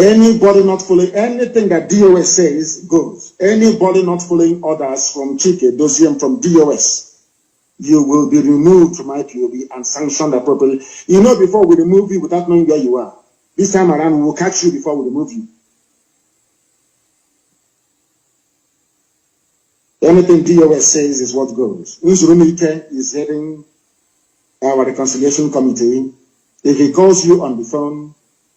Anybody not following anything that DOS says goes. Anybody not following orders from Chike Doziem from DOS, you will be removed from IPOB and sanctioned appropriately. You know, before we remove you without knowing where you are, this time around we will catch you before we remove you. Anything DOS says is what goes. Uzurumike is heading our reconciliation committee. If he calls you on the phone,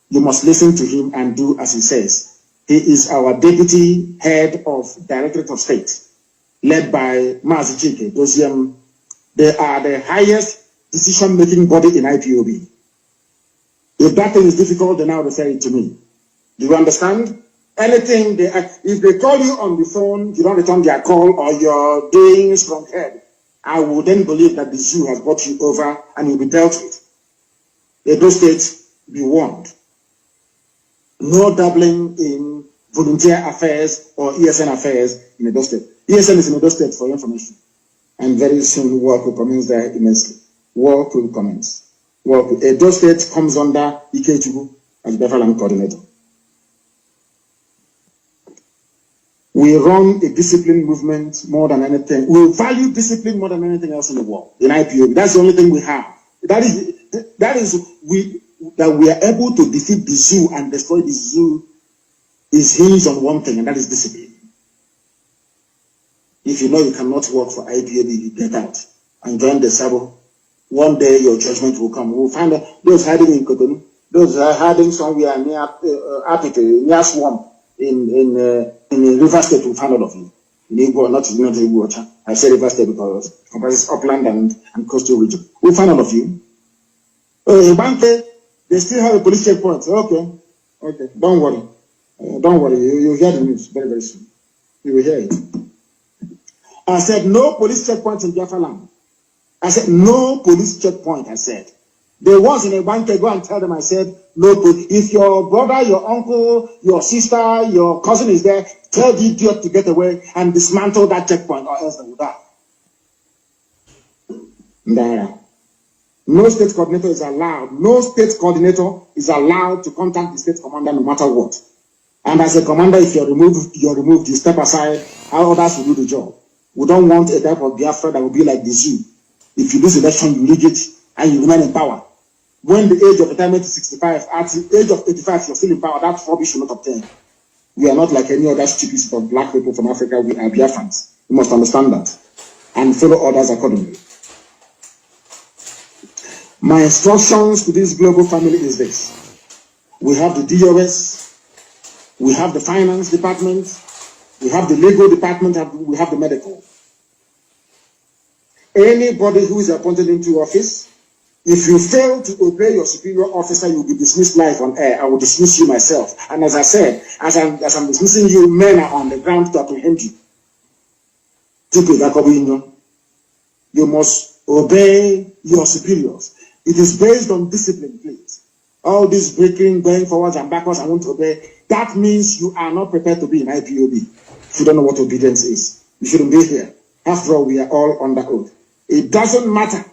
you must listen to him and do as he says. He is our deputy head of Directorate of State, led by Mazi Chike Doziem. They are the highest decision-making body in IPOB. If that thing is difficult, then now refer it to me. Do you understand? Anything, if they call you on the phone, you don't return their call, or you're doing strong head, I will then believe that the zoo has got you over and you'll be dealt with. Edo State, be warned. No dabbling in volunteer affairs or ESN affairs in Edo State. ESN is in Edo State for your information. And very soon work will commence there immensely. Work will commence. Edo State comes under Ikechubu as Befalam coordinator. We run a discipline movement more than anything. We value discipline more than anything else in the world. In IPOB, that's the only thing we have. That we are able to defeat the zoo and destroy the zoo is hinged on one thing, and that is discipline. If you know you cannot work for IPOB, you get out and join the Sabo. One day your judgment will come. We'll find out those hiding in Cotonou, those are hiding somewhere near Apite, near Swamp in River State. Will find all of you. In Igbo, not Igbo. I say River State because it comprises upland and coastal region. We'll find all of you. In Banke, they still have a police checkpoint. Okay, don't worry. Don't worry. You'll hear the news very, very soon. You will hear it. I said, no police checkpoint in Biafra land. I said, no police checkpoint, I said. There was in a bank, go and tell them, I said, no police. If your brother, your uncle, your sister, your cousin is there, tell the idiot to get away and dismantle that checkpoint or else they will die. There. No state coordinator is allowed. No state coordinator is allowed to contact the state commander no matter what. And as a commander, if you're removed, you step aside, how others will do the job. We don't want a type of Biafra that will be like the zoo. If you lose election, you rig it and you remain in power. When the age of retirement is 65, at the age of 85, you're still in power. That rubbish should not obtain. We are not like any other stupid of black people from Africa. We are Biafrans. You must understand that and follow orders accordingly. My instructions to this global family is this. We have the DOS, we have the finance department, we have the legal department, we have the medical. Anybody who is appointed into office, if you fail to obey your superior officer, you will be dismissed live on air. I will dismiss you myself. And as I said, as I'm dismissing you, men are on the ground to apprehend you. You must obey your superiors. It is based on discipline, please. All this breaking, going forwards and backwards, I want to obey. That means you are not prepared to be in IPOB. If you don't know what obedience is, you shouldn't be here. After all, we are all under oath. It doesn't matter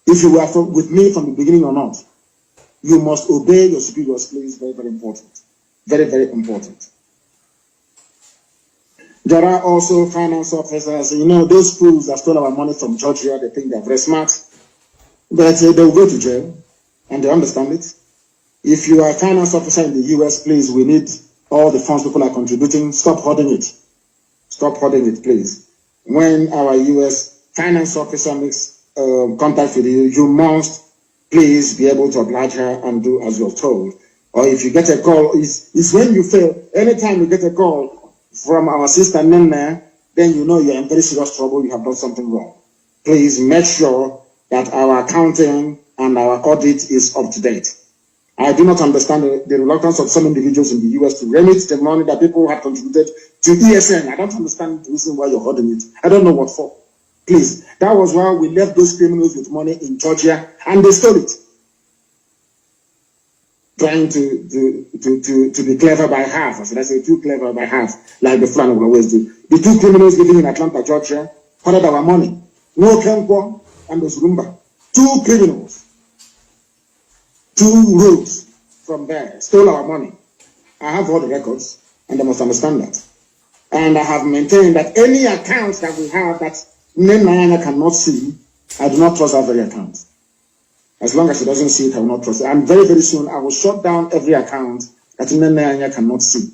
if you were with me from the beginning or not. You must obey your superiors, please. Very, very important. Very, very important. There are also finance officers. You know, those fools that stole our money from Georgia, they think they're very smart. But they will go to jail, and they understand it. If you are a finance officer in the US, please, we need all the funds people are contributing. Stop hoarding it. Stop hoarding it, please. When our US finance officer makes contact with you, you must please be able to oblige her and do as you're told. Or if you get a call, it's when you fail. Anytime you get a call from our sister Nene, then you know you're in very serious trouble, you have done something wrong. Please make sure that our accounting and our audit is up to date. I do not understand the reluctance of some individuals in the US to remit the money that people have contributed to ESN. I don't understand the reason why you're holding it. I don't know what for. Please, that was why we left those criminals with money in Georgia and they stole it. Trying to be clever by half, or should I say too clever by half, like the Fulani will always do. The two criminals living in Atlanta, Georgia, hoarded our money. No Kempo and Zurumba. Two criminals. 2 roads from there, stole our money. I have all the records, and they must understand that. And I have maintained that any account that we have that Nene cannot see, I do not trust that very account. As long as she doesn't see it, I will not trust it. And very, very soon, I will shut down every account that Nene cannot see.